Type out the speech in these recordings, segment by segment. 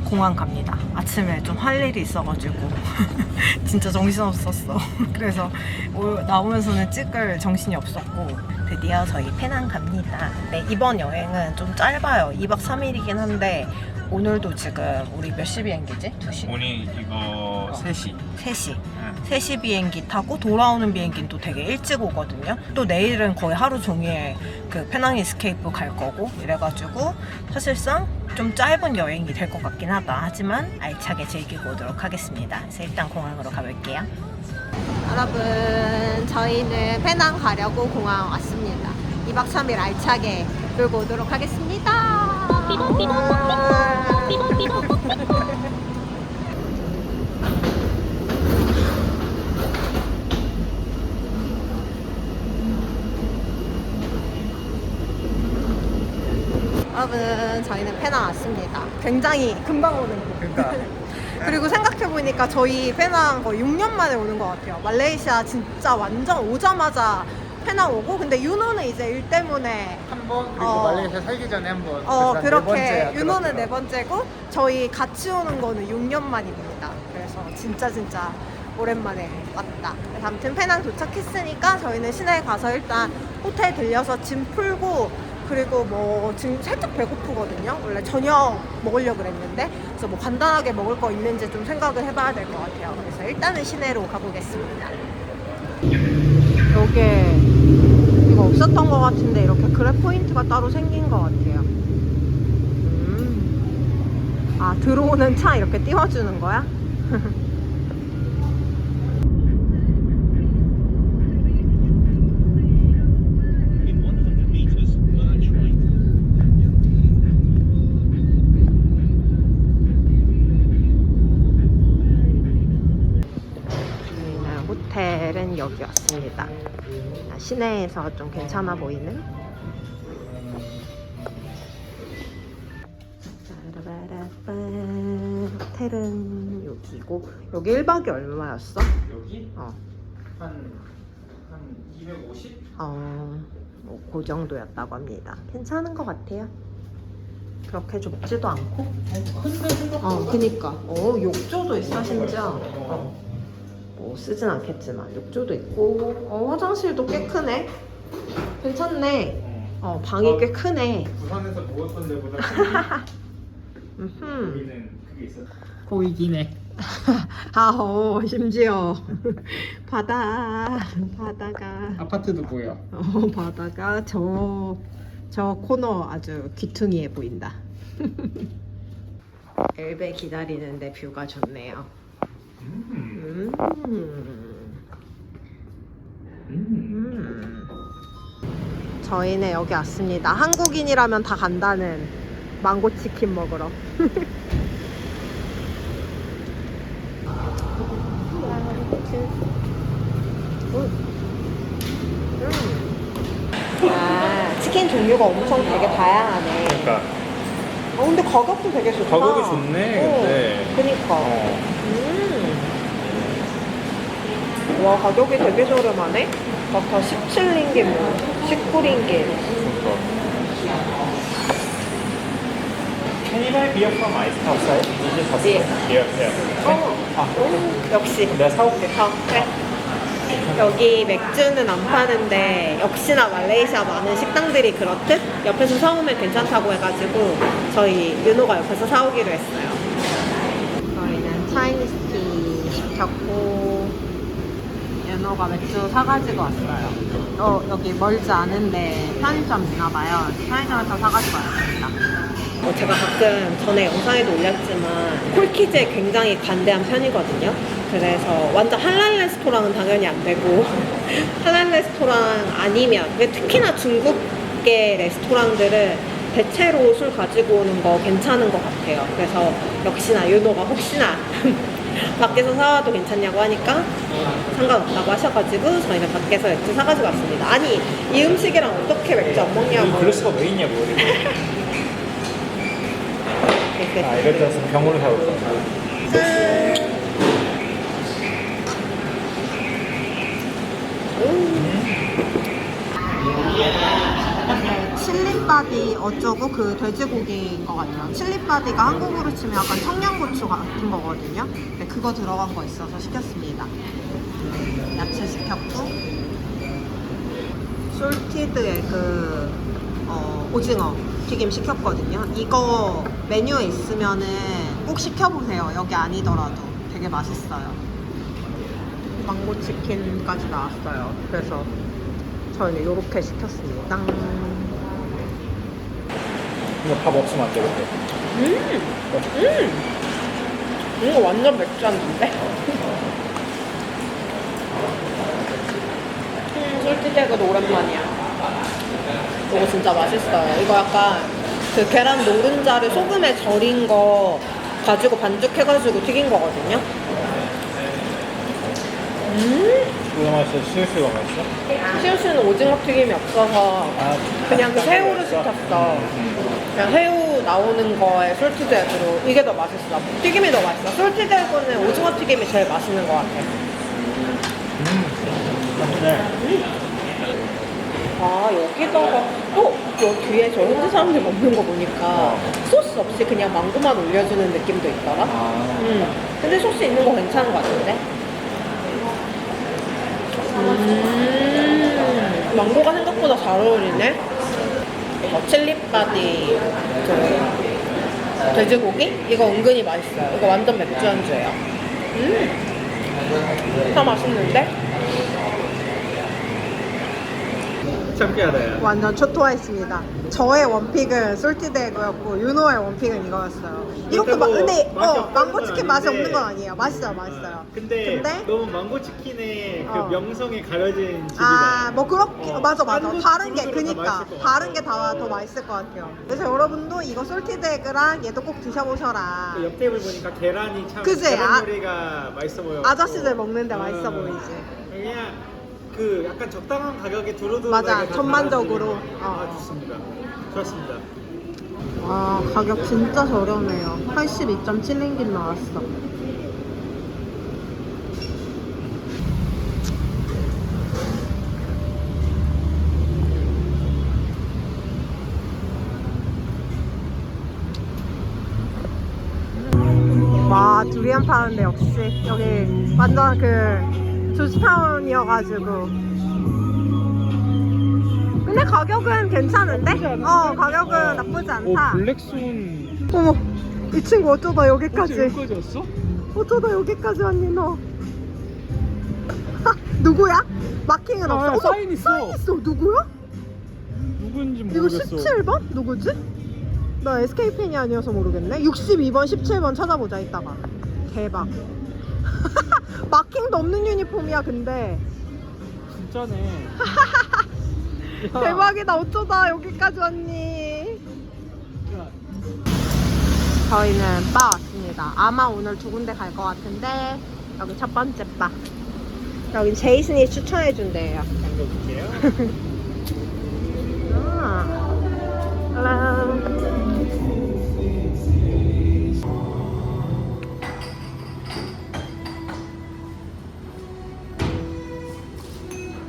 공항 갑니다. 아침에 좀 할 일이 있어가지고 진짜 정신없었어. 그래서 나오면서는 찍을 정신이 없었고 드디어 저희 페낭 갑니다. 네, 이번 여행은 좀 짧아요. 2박 3일이긴 한데 오늘도 지금 우리 몇 시 비행기지? 2시? 오늘 이거 3시. 3시. 3시 비행기 타고 돌아오는 비행기는 또 되게 일찍 오거든요. 또 내일은 거의 하루 종일 그 페낭 이스케이프 갈 거고 이래가지고 사실상 좀 짧은 여행이 될 것 같긴 하다. 하지만 알차게 즐기고 오도록 하겠습니다. 그래서 일단 공항으로 가볼게요. 여러분, 저희는 페낭 가려고 공항 왔습니다. 2박 3일 알차게 놀고 오도록 하겠습니다. 여러분, 저희는 페낭 왔습니다. 굉장히 금방 오는 거. 그러니까. 그리고 생각해보니까 저희 페낭 거의 6년 만에 오는 것 같아요. 말레이시아 진짜 완전 오자마자 페낭 오고, 근데 윤호는 이제 일 때문에 한 번, 그리고 말레이시아 살기 전에 한 번. 그렇게 윤호는 4번째고 저희 같이 오는 거는 6년 만입니다. 그래서 진짜 오랜만에 왔다. 그래서 아무튼 페낭 도착했으니까 저희는 시내에 가서 일단 호텔 들려서 짐 풀고, 그리고 뭐 지금 살짝 배고프거든요. 원래 저녁 먹으려고 그랬는데, 그래서 뭐 간단하게 먹을 거 있는지 좀 생각을 해봐야 될 것 같아요. 그래서 일단은 시내로 가보겠습니다. 여기에 이거 없었던 것 같은데 이렇게 그랩 포인트가 따로 생긴 것 같아요. 아, 들어오는 차 이렇게 띄워주는 거야? 호텔은 여기 왔습니다. 시내에서 좀 괜찮아 보이는. 호텔은 여기고, 여기 1박이 얼마였어? 여기? 한 250? 뭐 그 정도였다고 합니다. 괜찮은 것 같아요. 그렇게 좁지도 않고. 큰데 생각보다. 그니까. 욕조도 있어, 심지어. 뭐 쓰진 않겠지만 욕조도 있고, 화장실도 꽤 크네. 괜찮네. 방이 꽤 크네. 부산에서 먹었던 데보다 여기는 그게 있어. 보이긴 해. 심지어 바다가 아파트도 보여. 바다가 저 코너 아주 귀퉁이해 보인다. 엘베 기다리는데 뷰가 좋네요. 저희는 여기 왔습니다. 한국인이라면 다 간다는 망고치킨 먹으러. 치킨 종류가 엄청 되게 다양하네. 그러니까. 근데 가격도 되게 좋다. 가격이 좋네. 근데. 그니까. 와, 가격이 되게 저렴하네. 막 다 17링기, 뭐 19링기. Can you buy beer from ice outside? Is it possible? Yeah. 역시. 내가 사올게. 그래. 여기 맥주는 안 파는데 역시나 말레이시아 많은 식당들이 그렇듯 옆에서 사오면 괜찮다고 해가지고 저희 윤호가 옆에서 사오기로 했어요. 저희는 차이니스티 시켰고 윤호가 맥주 사가지고 왔어요. 여기 멀지 않은데 편의점 있나봐요. 편의점에서 사가지고 왔습니다. 제가 가끔 전에 영상에도 올렸지만 콜키즈에 굉장히 관대한 편이거든요. 그래서 완전 할랄 레스토랑은 당연히 안 되고 할랄 레스토랑 아니면, 특히나 중국계 레스토랑들은 대체로 술 가지고 오는 거 괜찮은 것 같아요. 그래서 역시나 윤호가 혹시나 밖에서 사와도 괜찮냐고 하니까 상관없다고 하셔가지고 저희는 밖에서 맥주 사가지고 왔습니다. 아니, 이 음식이랑 어떻게 맥주 안 먹냐고. 그럴 수가 왜 있냐고. 이럴 때는 병으로 사올 거야. 칠리 칠리바디 어쩌고 그 돼지고기인 것 같아요. 칠리바디가 한국으로 치면 약간 청양고추 같은 거거든요. 네, 그거 들어간 거 있어서 시켰습니다. 야채 시켰고 솔티드 에그 오징어 튀김 시켰거든요. 이거 메뉴에 있으면은 꼭 시켜보세요. 여기 아니더라도 되게 맛있어요. 망고 치킨까지 나왔어요. 그래서 저희는 이렇게 시켰습니다. 이거 밥 없으면 안 되겠대. 이거 완전 맥주 안주인데? 솔티드에그도 오랜만이야. 이거 진짜 맛있어요. 이거 약간 그 계란 노른자를 소금에 절인 거 가지고 반죽해가지고 튀긴 거거든요. 이거 맛있어? 시우스가 맛있어? 시우스는 오징어 튀김이 없어서 그냥 그 새우를 있어? 시켰어. 그냥 새우 나오는 거에 솔티드 에그로 이게 더 맛있어. 튀김이 더 맛있어. 솔티드 에그는 오징어 튀김이 제일 맛있는 것 같아. 맛있네. 아 여기다가 저 뒤에 저 현지 사람들 먹는 거 보니까 소스 없이 그냥 망고만 올려주는 느낌도 있더라. 근데 소스 있는 거 괜찮은 것 같은데. 망고가 생각보다 잘 어울리네. 이거 칠리바디 그 돼지고기? 이거 은근히 맛있어요. 이거 완전 맥주 안주예요. 다 맛있는데? 참기하다. 완전 초토화했습니다. 저의 원픽은 솔티드 에그였고 윤호의 원픽은 이거였어요. 이것도 막 근데 망고 치킨 맛이 없는 건 아니에요. 맛있어요, 맛있어요. 근데 너무 망고 치킨의 그 명성에 가려진 집이다. 아, 뭐 그렇게 맞아. 딴 다른 게 두루두루 다 그니까 맛있을 것 다른 게 다 더 맛있을 것 같아요. 그래서 여러분도 이거 솔티드 에그랑 얘도 꼭 드셔보셔라. 그 옆 테이블 보니까 계란이 참 그치? 계란 요리가 맛있어 보여. 아저씨들 먹는데 맛있어 보이지. 그냥 그 약간 적당한 가격에 두루두루 맞아, 전반적으로. 좋습니다. 좋았습니다. 와, 가격 진짜 저렴해요. 82.7링긴 나왔어. 와, 두리안 파는데 역시 여기 완전 그 조지타운이어가지고. 근데 가격은 괜찮은데? 가격은 나쁘지 않다. 블랙스온. 어머, 이 친구 어쩌다 여기까지. 여기까지 왔어? 어쩌다 여기까지 왔니 너? 누구야? 마킹은 없어. 사인 있어. 사인 있어. 누구야? 누군지 이거 모르겠어. 17번? 누구지? 나 SK 팬이 아니어서 모르겠네. 62번, 17번 찾아보자 이따가. 대박. 마킹도 없는 유니폼이야 근데. 진짜네. 야. 대박이다. 어쩌다 여기까지 왔니? 저희는 바 왔습니다. 아마 오늘 두 군데 갈 것 같은데 여기 첫 번째 바. 여긴 제이슨이 추천해준대요. 볼게요. Hello.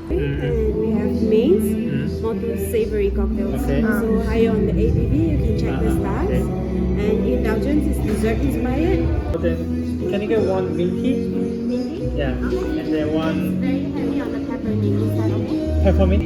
And we have mains, modern savory cocktails. Okay. So higher on the ABV, you can check the stars. And indulgence is dessert inspired. Then can you get one minty? Minty. Yeah. And then one Very heavy on the peppermint. Is that okay? peppermint.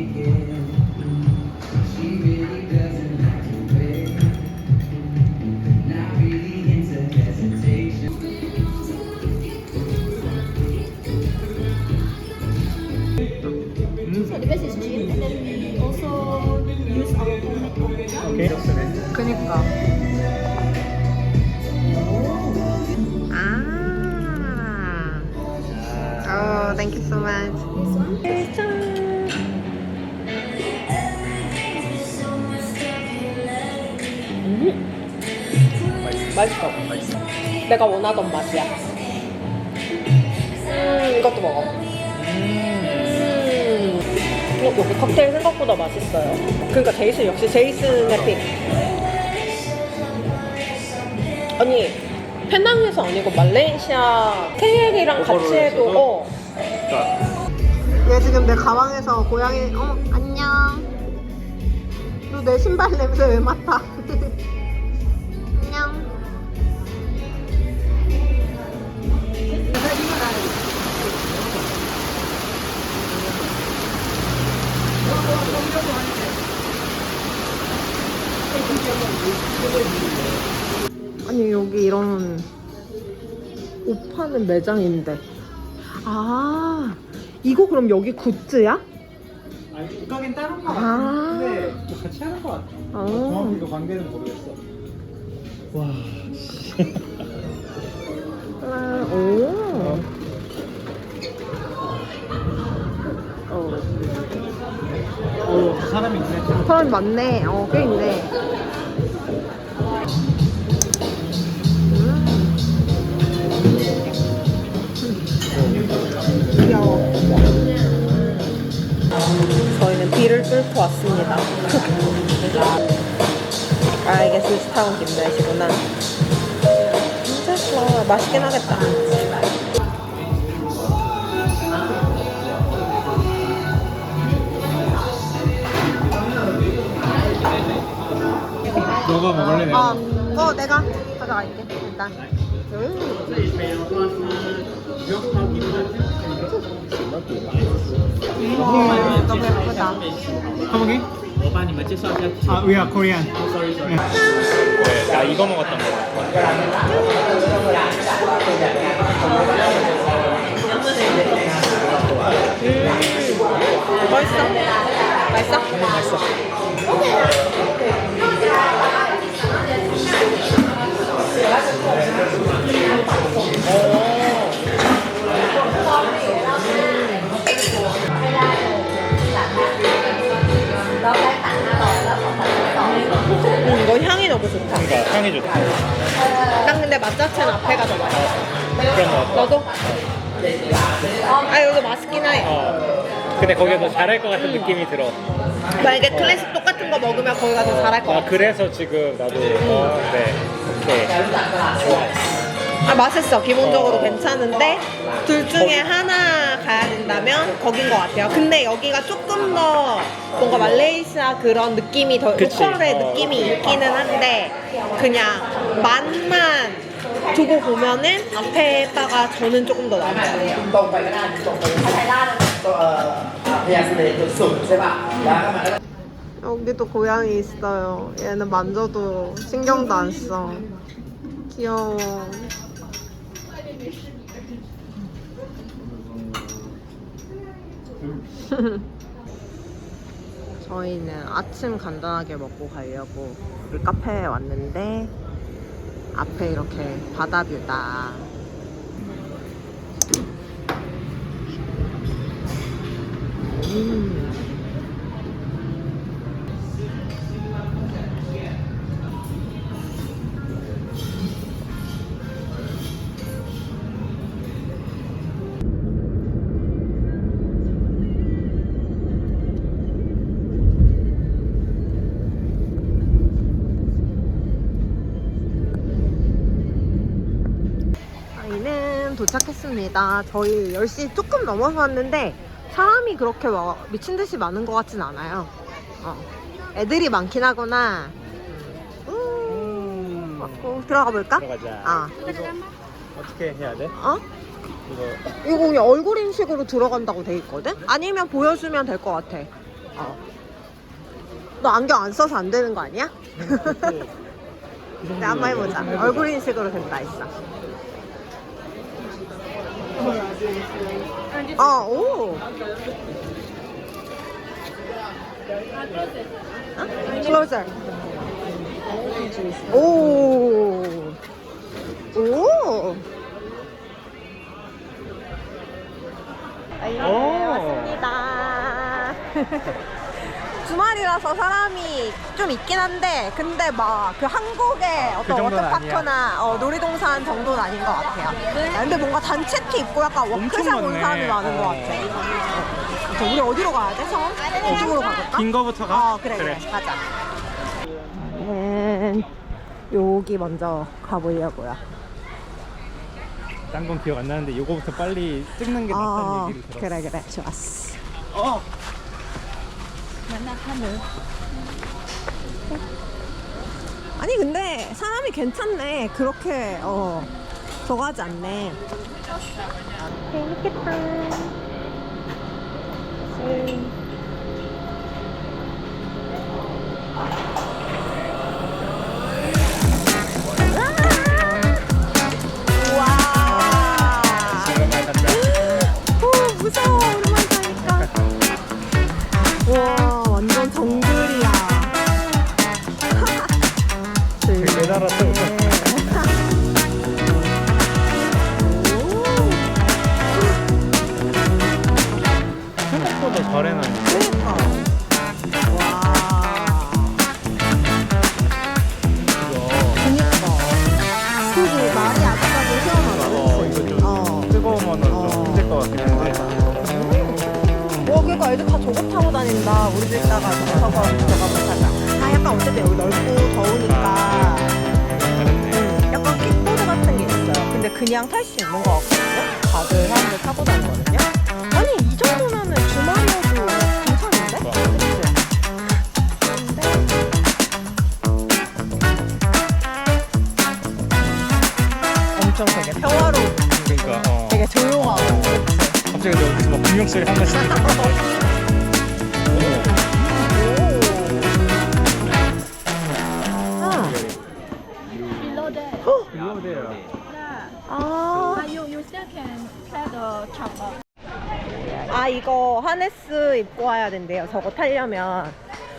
So the best is gin, and then we also use our homemade cocktail. Okay. 그니까. Oh, thank you so much. This one. 맛있어. 내가 원하던 맛이야. 이것도 먹어. 여기 칵테일 생각보다 맛있어요. 그러니까 제이슨 역시 제이슨의 픽. 아니 페낭에서 아니고 말레이시아 KL이랑 같이 해도 얘 지금 내 가방에서 고양이 안녕. 너 내 신발 냄새 왜 맡아? 안녕. 아니 여기 이런 옷 파는 매장인데. 아 이거 그럼 여기 굿즈야? 아니 옷가게는 다른 거 아. 같아. 근데 뭐 같이 하는 거 같아. 어. 정확히 이거 관계는 모르겠어. 와. 아, 오. 사람이 있네. 사람 많네. 꽤 있네. 귀여워. 저희는 비를 뚫고 왔습니다. 아 이게 스시타운 김자시구나. 진짜 좋아. 맛있긴 하겠다. 너가 먹을래? 내가 가져갈게 일단. 너무 예쁘다. 한국인? 我帮你们介绍一下。 아, we are Korean. 네, 나 이거 먹었던 거. 맛있어? 맛있어? 맛있어. 이거 향이 너무 좋다. 그러니까 향이 좋다. 난 근데 맛 자체는 앞에가 더 맛있어. 그런 거 같아. 너도? 아 여기도 맛있긴 해. 근데 거기가 더 잘할 것 같은 느낌이 들어. 만약에 클래식 똑같은 거 먹으면 거기가 더 잘할 것 아 같아. 그래서 지금 나도 네. 오케이. 좋아. 아 맛있어. 기본적으로 괜찮은데 둘 중에 하나 가야 된다면 거긴 것 같아요. 근데 여기가 조금 더 뭔가 말레이시아 그런 느낌이 더 그치. 로컬의 느낌이 있기는 한데 그냥 맛만 두고 보면은 앞에다가 저는 조금 더 나은 것 같아요. 여기도 고양이 있어요. 얘는 만져도 신경도 안 써. 귀여워. 저희는 아침 간단하게 먹고 가려고 우리 카페에 왔는데 앞에 이렇게 바다뷰다. 저희는 도착했습니다. 저희 10시 조금 넘어서 왔는데 사람이 그렇게 막 미친 듯이 많은 것 같진 않아요. 애들이 많긴 하구나. 맞고 들어가 볼까? 들어가자. 이거 어떻게 해야 돼? 이거 그냥 얼굴 인식으로 들어간다고 돼 있거든? 아니면 보여주면 될 것 같아. 너 안경 안 써서 안 되는 거 아니야? 네, 한번 해보자. 얼굴 인식으로 된다 했어. 오. Closer. 오. 오. 왔습니다. 주말이라서 사람이 좀 있긴 한데 근데 막 그 한국의 어떤 정도는 워터파크나 놀이동산 정도는 아닌 것 같아요. 근데 뭔가 단체티 입고 약간 워크샵 온 많네. 사람이 많은 것 같아. 우리 어디로 가야 돼? 처음? 이쪽으로 가볼까? 긴 거부터 가? 그래. 가자. 여기 먼저 가보려고요. 딴 건 기억 안 나는데 이거부터 빨리 찍는 게 낫다는 얘기를 들었어. 그래 좋았어. 아니 근데 사람이 괜찮네. 그렇게 저거 하지 않네. 재밌겠다. 와. 오, 무서워. 오랜만에 타니까. 와, 완전 정글이야. 대단하다. 생각보다 잘 해놨네. 그러니까. 와. 그니까. 그게 말이 아직까지 시원하다. 이거 좀 뜨거우면 좀 힘들 것 같긴 한데. 와, 그러니까 애들 다 저거 타고 다닌다. 우리도 이따가 저거 타고 저거 한번 타자. 아, 약간 어쨌든 여기 넓고 더우니까 약간 킥보드 같은 게 있어요. 근데 그냥 탈 수 있는 거 같거든요. 다들 사람들 타고 다니거든요. 아니, 이 정도면은 주말이어도 괜찮은데? 그치? 엄청 되게 평화로운, 그러니까 되게 조용하고. 그치? 갑자기 근데 어디서 막 공룡 소리 한 번씩 Below that. 들려. 아, You still can play the chopper. 아 이거 하네스 입고 와야 된대요. 저거 타려면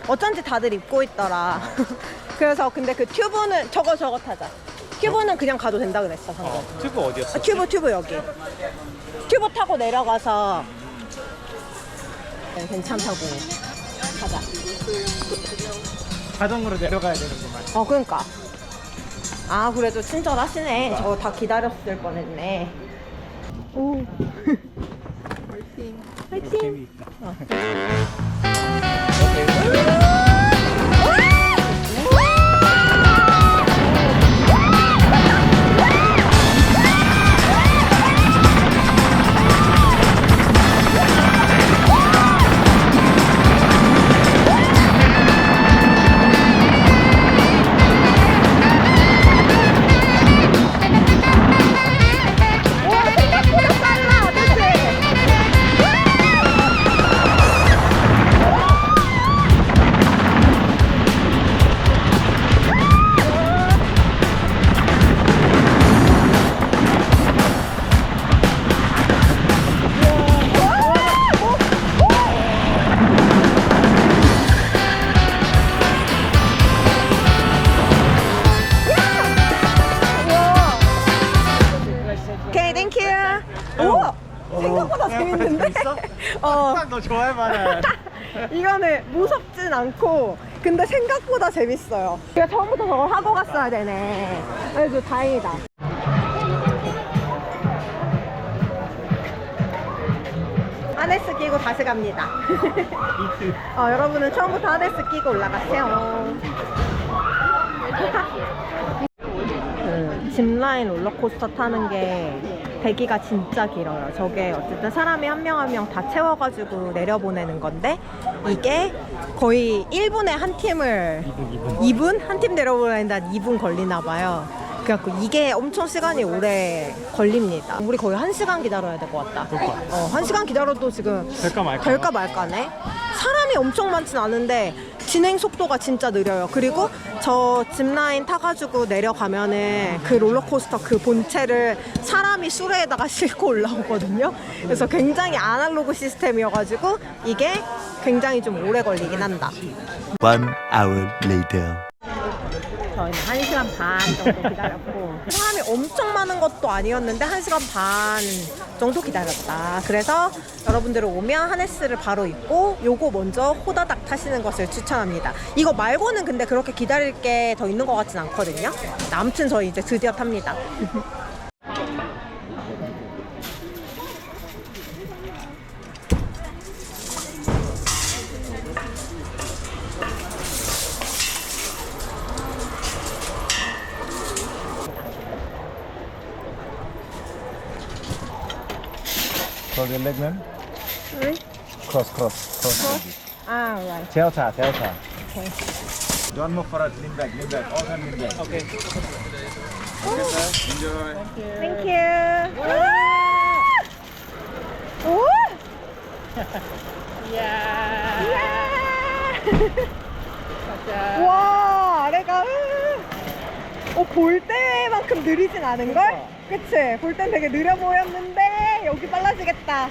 어쩐지 다들 입고 있더라. 그래서 근데 그 튜브는 저거 타자. 튜브는 그냥 가도 된다 그랬어 방금. 튜브 어디였어? 아, 튜브 여기. 튜브 타고 내려가서 괜찮다고 가자. 자전거로 내려가야 되는구만. 그러니까. 아 그래도 친절하시네. 저거 다 기다렸을 뻔했네. 오. 화이팅. 재미있다. 오케이, 땡큐. 오! 생각보다 재밌는데? 너 좋아할 만한. 이거는 무섭진 않고 근데 생각보다 재밌어요. 제가 처음부터 저걸 하고 갔어야 되네. 그래도 다행이다. 하네스 끼고 다시 갑니다. 여러분은 처음부터 하네스 끼고 올라가세요. 짚라인 롤러코스터 타는 게 대기가 진짜 길어요. 저게 어쨌든 사람이 한 명 한 명 다 채워가지고 내려보내는 건데 이게 거의 1분에 한 팀을 2분? 한 팀 내려보내는데 한 2분 걸리나 봐요. 그래갖고 이게 엄청 시간이 오래 걸립니다. 우리 거의 1시간 기다려야 될 것 같다. 1시간 기다려도 지금 될까 말까네. 사람이 엄청 많진 않은데 진행 속도가 진짜 느려요. 그리고 저 짚라인 타가지고 내려가면은 그 롤러코스터 그 본체를 사람이 수레에다가 싣고 올라오거든요. 그래서 굉장히 아날로그 시스템이어가지고 이게 굉장히 좀 오래 걸리긴 한다. 1 hour later. 저희는 1시간 반 정도 기다렸고 사람이 엄청 많은 것도 아니었는데 1시간 반 정도 기다렸다. 그래서 여러분들 오면 하네스를 바로 입고 요거 먼저 호다닥 타시는 것을 추천합니다. 이거 말고는 근데 그렇게 기다릴 게 더 있는 것 같진 않거든요. 아무튼 저희 이제 드디어 탑니다. Cross your leg, man. 응? Cross. 아, right. Delta. 오케이. One more for us, lean back, all time lean back. 오케이. Okay, sir. Enjoy. 땡큐. 오! 이야. 와, 아래가 볼 때만큼 느리진 않은걸? 그치? 볼 땐 되게 느려 보였는데 여기 빨라지겠다.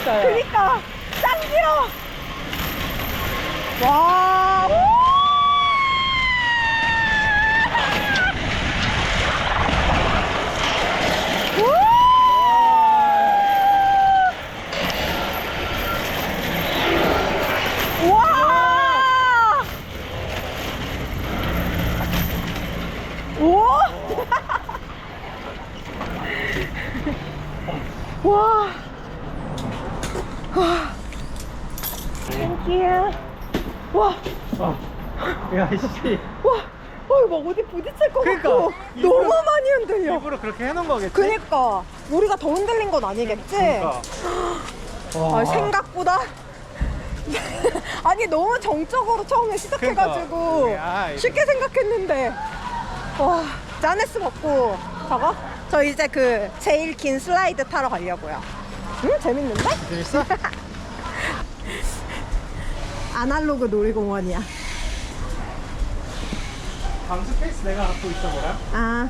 그니까 짱 길어. 와. 와. 와. 땡큐. 와. 야, 씨. 와. 이거 막 어디 부딪힐 것 그러니까, 같고 너무 많이 흔들려. 일부러 그렇게 해놓은 거겠지? 그니까 우리가 더 흔들린 건 아니겠지? 그러니까. 와. 생각보다 아니 너무 정적으로 처음에 시작해가지고 그러니까. 야, 쉽게 생각했는데 와 자네스 먹고 저거? 저 이제 그 제일 긴 슬라이드 타러 가려고요. 재밌는데? 재밌어? 아날로그 놀이공원이야. 다음 스페이스 내가 갖고 있어 보라. 아.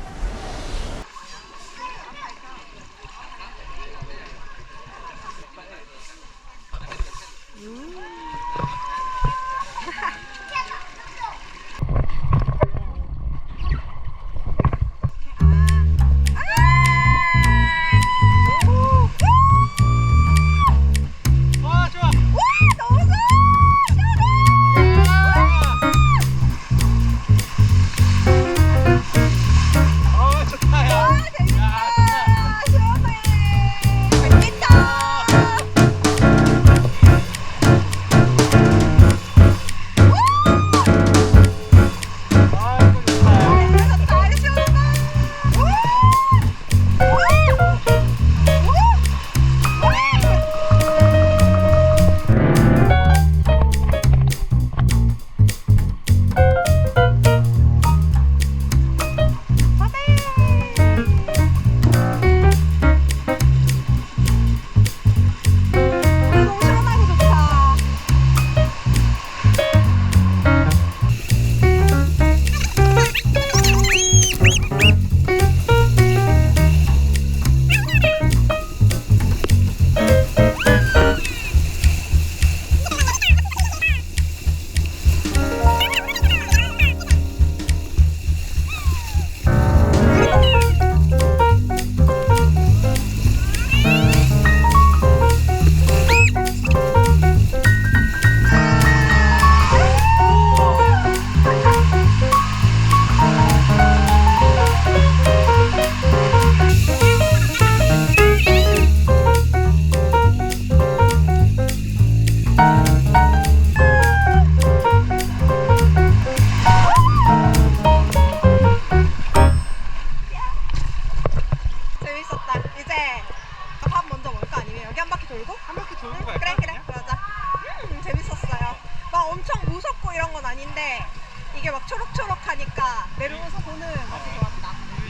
보는 맛이 좋았다.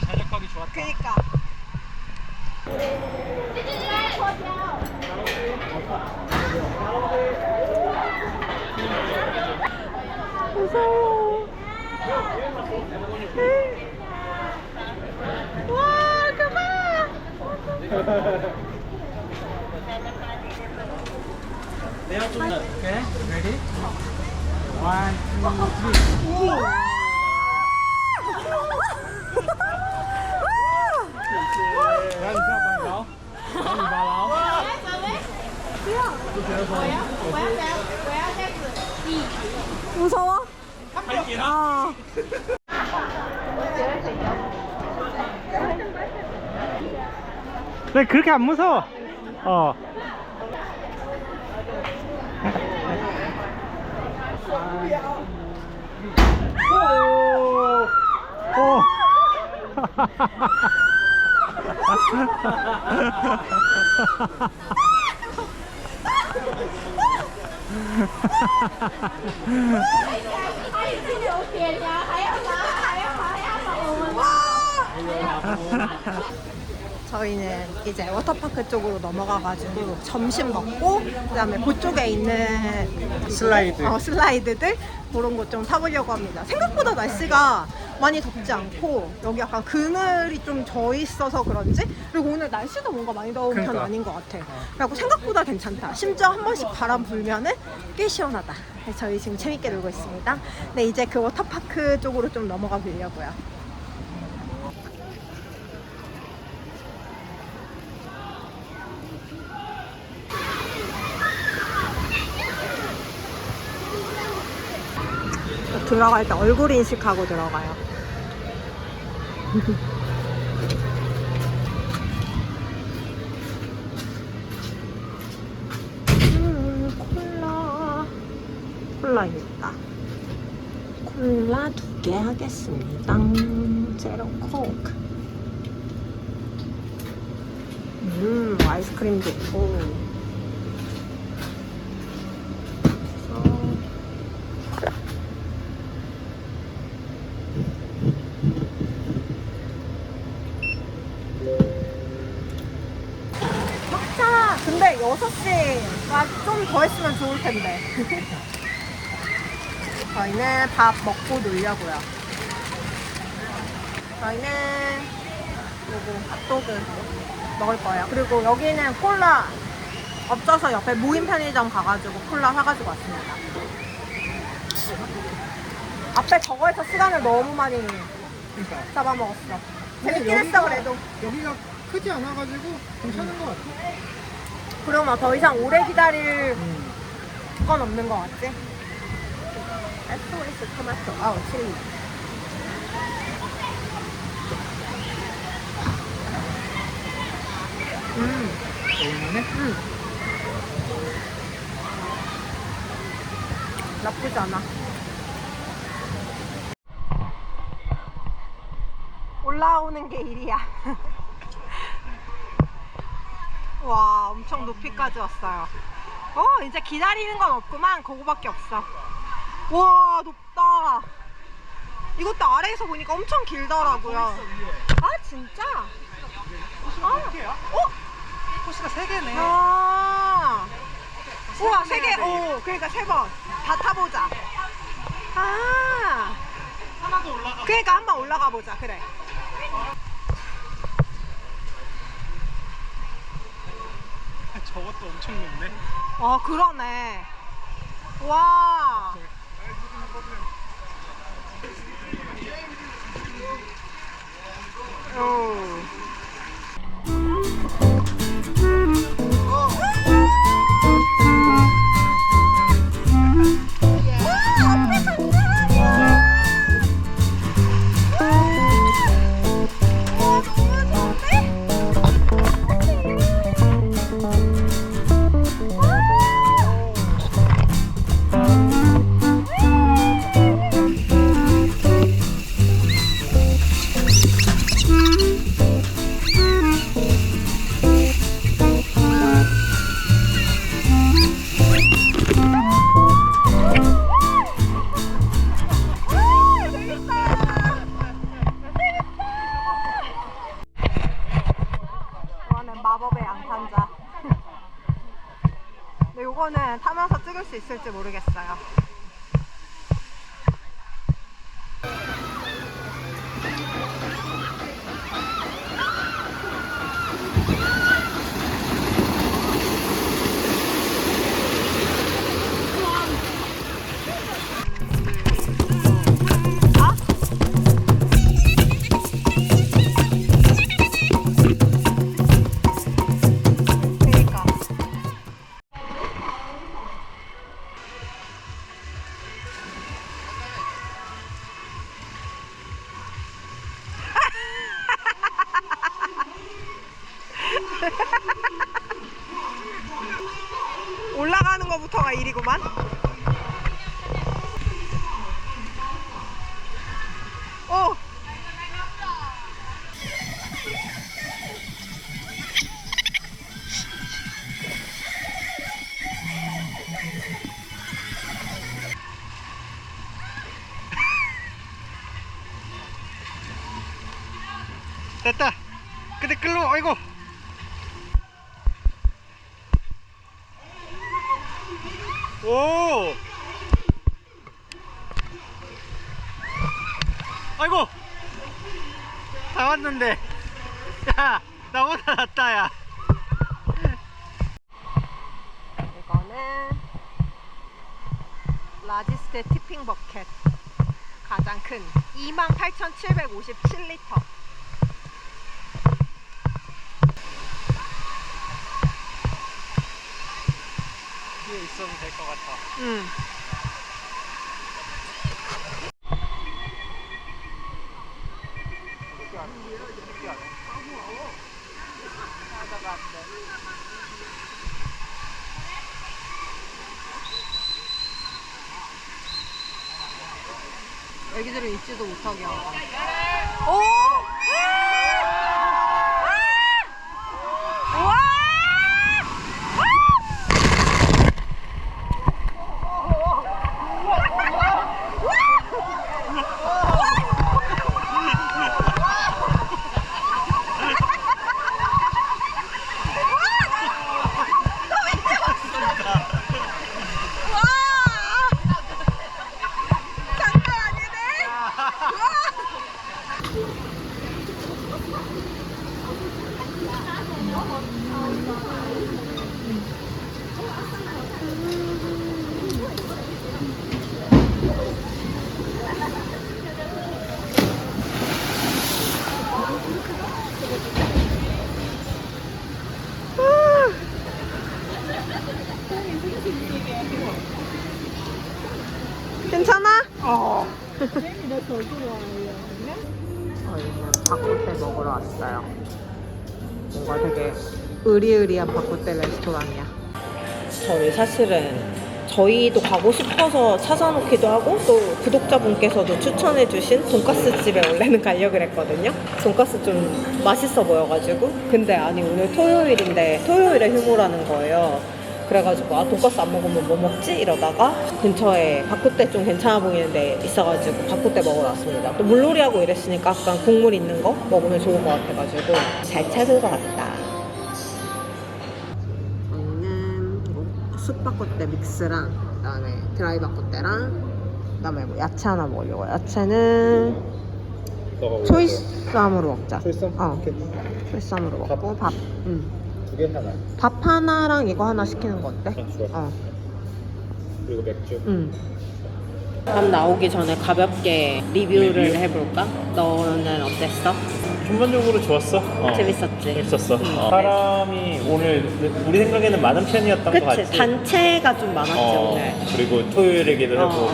자작하기 좋았다. 그니까. 무서워. 와, 그만. Okay, ready? 1, 2, 3.然后你下班摇，然后你把牢。무서워? 아. 네, 그렇게 안 무서워. 어. 오. 오. 저희는 이제 워터파크 쪽으로 넘어가가지고 점심 먹고 그다음에 그쪽에 있는 슬라이드들 그런 것 좀 타보려고 합니다. 생각보다 날씨가 많이 덥지 않고 여기 약간 그늘이 좀 져 있어서 그런지 그리고 오늘 날씨도 뭔가 많이 더운 편 그러니까. 아닌 것 같아. 그리고 생각보다 괜찮다. 심지어 한 번씩 바람 불면은 꽤 시원하다. 그래서 저희 지금 재밌게 놀고 있습니다. 네, 이제 그 워터파크 쪽으로 좀 넘어가 보려고요. 들어갈 때 얼굴 인식하고 들어가요. 콜라 있다. 콜라 2개 하겠습니다. 제로 코크. 아이스크림도 있고. 먹자. 근데 6시가 좀 더 했으면 좋을 텐데. 저희는 밥 먹고 놀려고요. 저희는 요거 핫도그 먹을 거예요. 그리고 여기는 콜라 없어서 옆에 무인 편의점 가가지고 콜라 사가지고 왔습니다. 앞에 저거에서 시간을 너무 많이 잡아먹었어. 재밌긴 했어 그래도. 여기가 크지 않아가지고 괜찮은 것 같아. 그리고 막 더 이상 오래 기다릴 건 없는 것 같지? SOS 토마토. 아우, 칠리. 얼마네? 나쁘지 않아. 올라오는 게 일이야. 와, 엄청 높이까지 왔어요. 이제 기다리는 건 없구만. 그거밖에 없어. 와, 높다. 이것도 아래에서 보니까 엄청 길더라고요. 아, 진짜? 코스가 3개네. 아. 우와, 3개. 오, 그러니까 3번. 다 타보자. 아. 하나 더 올라가. 그러니까 한번 올라가 보자. 그래. 저것도 엄청 높네. 아, 그러네. 와. 오. 요거는 타면서 찍을 수 있을지 모르겠어요. 그러니까. 올라가는 것부터가 일이구만. 오! 됐다. 근데 끌로 아이고. 오. 아이고. 다 왔는데. 야, 나보다 낫다 야. 이거는 라지스트 티핑 버켓. 가장 큰 28,757리터. 뒤에 있어도 될 것 같아. 응. 애기들은 있지도 못하게 하고. 오! 우와! 괜찮아? 저희는 바쿠테 먹으러 왔어요. 뭔가 되게 으리으리한 바쿠테 레스토랑이야. 저희 사실은 저희도 가고 싶어서 찾아놓기도 하고 또 구독자분께서도 추천해주신 돈가스 집에 원래는 가려고 그랬거든요. 돈가스 좀 맛있어 보여가지고. 근데 아니 오늘 토요일인데 토요일에 휴무라는 거예요. 그래가지고 아 돈가스 안 먹으면 뭐 먹지? 이러다가 근처에 바쿠테 좀 괜찮아 보이는 데 있어가지고 바쿠테 먹으러 왔습니다. 또 물놀이하고 이랬으니까 약간 국물 있는 거 먹으면 좋을 것 같아가지고 잘 찾은 것 같다. 저희는 숯 바쿠테 믹스랑 그다음에 드라이 바쿠테랑 그다음에 뭐 야채 하나 먹으려고. 야채는 초이쌈으로 먹자. 초이쌈? 오케이. 초이쌈으로 먹고 밥. 두 개 하나. 밥 하나랑 이거 하나 시키는 거 어때? 좋아. 그리고 맥주. 밥 나오기 전에 가볍게 리뷰를 해볼까? 너는 어땠어? 전반적으로 좋았어. 재밌었지? 재밌었어. 사람이 오늘 우리 생각에는 많은 편이었던 것 같지. 그치? 단체가 좀 많았지 오늘. 그리고 토요일이기도 하고.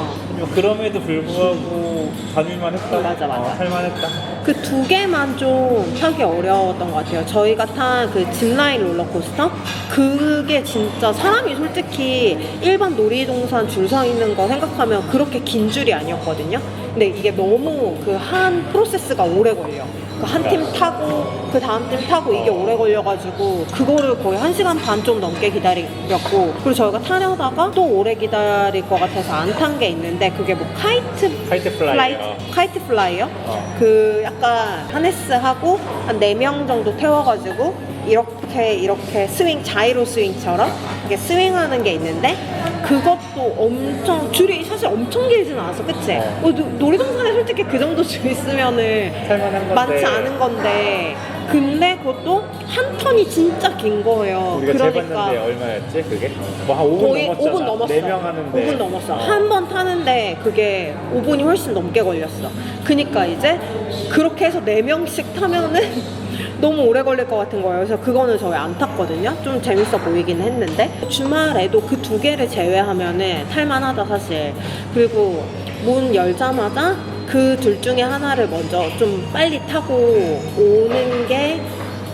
그럼에도 불구하고 다닐만 했다. 맞아. 할만했다. 그 두 개만 좀 타기 어려웠던 것 같아요. 저희가 탄 그 짚라인 롤러코스터? 그게 진짜 사람이 솔직히 일반 놀이동산 줄 서 있는 거 생각하면 그렇게 긴 줄이 아니었거든요. 근데 이게 너무 그 한 프로세스가 오래 걸려. 그 한 팀 타고 그 다음 팀 타고 이게 오래 걸려가지고 그거를 거의 1시간 반 좀 넘게 기다렸고, 그리고 저희가 타려다가 또 오래 기다릴 것 같아서 안 탄 게 있는데, 그게 뭐 카이트 플라이어? 그 약간 하네스하고 한 4명 정도 태워가지고 이렇게 스윙, 자이로 스윙처럼 이렇게 스윙하는 게 있는데, 그것도 엄청 줄이 사실 엄청 길지는 않았어, 그치? 놀이동산에 솔직히 그 정도 줄 있으면은 살만한 건데. 많지 않은 건데, 근데 그것도 한 턴이 진짜 긴 거예요. 우리가 그러니까 재봤는데 얼마였지 그게? 뭐 한 5분 거의 넘었잖아. 5분 넘었어. 4명 하는데 5분 넘었어. 한 번 타는데 그게 5분이 훨씬 넘게 걸렸어. 그니까 이제 그렇게 해서 4명씩 타면은 너무 오래 걸릴 것 같은 거예요. 그래서 그거는 저희 안 탔거든요. 좀 재밌어 보이긴 했는데, 주말에도 그 2개를 제외하면은 탈만하다 사실. 그리고 문 열자마자 그 둘 중에 하나를 먼저 좀 빨리 타고 오는 게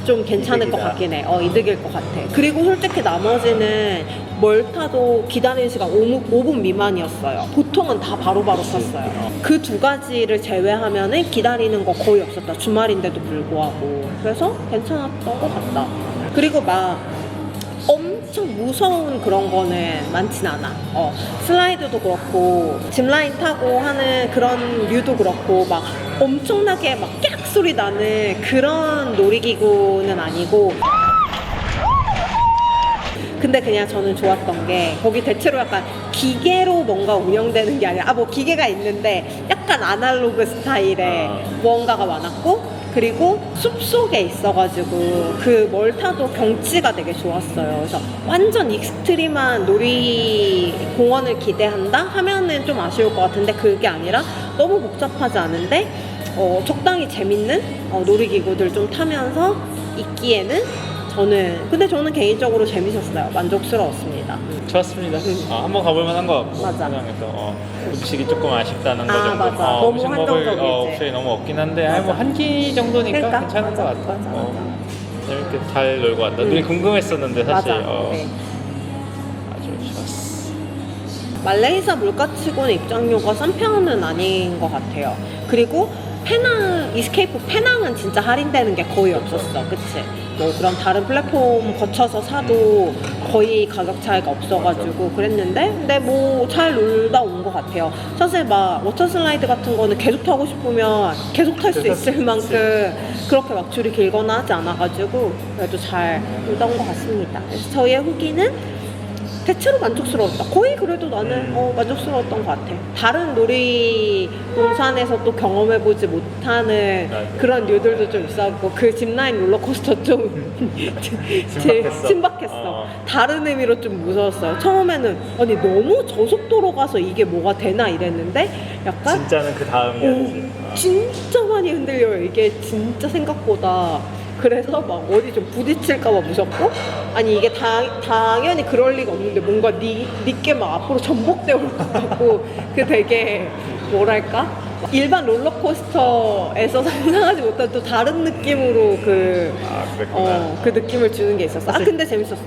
좀 괜찮을 이득이다. 것 같긴 해. 이득일 것 같아. 그리고 솔직히 나머지는 뭘 타도 기다리는 시간 5분 미만이었어요. 보통은 다 바로바로 탔어요. 그 2가지를 제외하면은 기다리는 거 거의 없었다. 주말인데도 불구하고. 그래서 괜찮았던 것 같다. 그리고 막 엄청 무서운 그런 거는 많진 않아. 슬라이드도 그렇고 짚라인 타고 하는 그런 류도 그렇고 막 엄청나게 막 깍 소리 나는 그런 놀이기구는 아니고, 근데 그냥 저는 좋았던 게 거기 대체로 약간 기계로 뭔가 운영되는 게 아니라 뭐 기계가 있는데 약간 아날로그 스타일의 무언가가 많았고, 그리고 숲속에 있어가지고 그 뭘 타도 경치가 되게 좋았어요. 그래서 완전 익스트림한 놀이공원을 기대한다 하면은 좀 아쉬울 것 같은데, 그게 아니라 너무 복잡하지 않은데 적당히 재밌는 놀이기구들 좀 타면서 있기에는 근데 저는 개인적으로 재밌었어요. 만족스러웠습니다. 좋았습니다. 한번 가볼 만한 것 같고. 맞아. 그래서 음식이 조금 아쉽다는 거 정도. 맞아. 너무 음식 먹을 한정적이지. 옵션이 너무 없긴 한데, 뭐 한 끼 정도니까 그러니까. 괜찮은 것 같아. 맞아. 재밌게 잘 놀고 왔다. 눈이 궁금했었는데 사실 맞아. 네. 아주 좋았어. 말레이시아 물가치고는 입장료가 싼 편은 아닌 것 같아요. 그리고 이스케이프 페낭은 진짜 할인되는 게 거의 없었어. 그치? 뭐 그런 다른 플랫폼 거쳐서 사도 거의 가격 차이가 없어가지고 그랬는데, 근데 뭐 잘 놀다 온 것 같아요. 사실 막 워터 슬라이드 같은 거는 계속 타고 싶으면 계속 탈 수 있을 만큼 그렇게 막 줄이 길거나 하지 않아가지고 그래도 잘 놀다 온 것 같습니다. 그래서 저희의 후기는 대체로 만족스러웠다. 거의 그래도 나는 만족스러웠던 것 같아. 다른 놀이동산에서 또 경험해보지 못하는 그런 류들도 좀 있었고, 그 짚라인 롤러코스터 좀 신박했어. 다른 의미로 좀 무서웠어요. 처음에는 아니 너무 저속도로 가서 이게 뭐가 되나 이랬는데, 약간 진짜는 그 다음이었지. 진짜 많이 흔들려요. 이게 진짜 생각보다. 그래서 막 어디 좀 부딪힐까봐 무섭고, 아니 이게 당연히 그럴 리가 없는데 뭔가 니께 막 앞으로 전복되어 올 것 같고, 그 되게 뭐랄까? 일반 롤러코스터에서 상상하지 못한 또 다른 느낌으로 그랬구나. 그 느낌을 주는 게 있었어. 근데 재밌었어.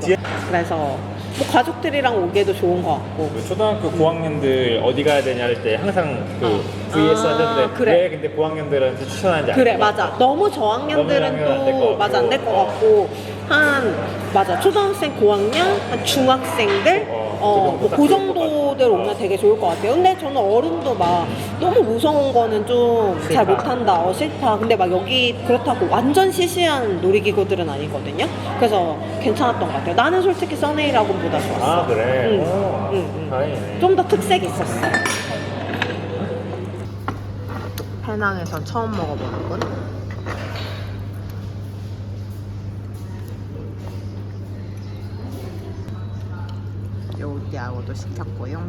그래서 뭐 가족들이랑 오기에도 좋은 것 같고. 그 초등학교 고학년들 어디 가야 되냐 할 때 항상 그 VS 하던데, 그래. 왜 근데 고학년들한테 추천하는지 그래, 알것 같아. 맞아. 너무 저학년들은 너무 안 될 것 또 맞아, 안 될 것 같고. 같고, 맞아, 초등학생, 고학년, 한 중학생들, 그 정도들 오면 되게 좋을 것 같아요. 근데 저는 어른도 막 너무 무서운 거는 좀 잘 못한다, 싫다. 근데 막 여기 그렇다고 완전 시시한 놀이기구들은 아니거든요. 그래서 괜찮았던 것 같아요. 나는 솔직히 써네일하고보다 좋았어. 그래? 응. 다행이네. 좀 더 특색이 있었어. 페낭에선 처음 먹어보는군. 요디하고도 시켰고요.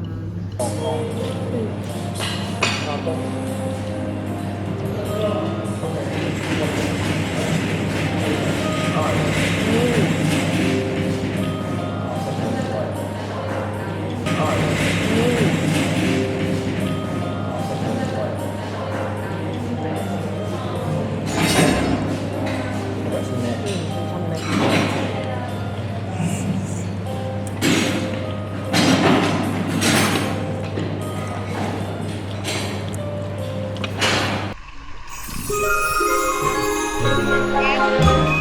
네.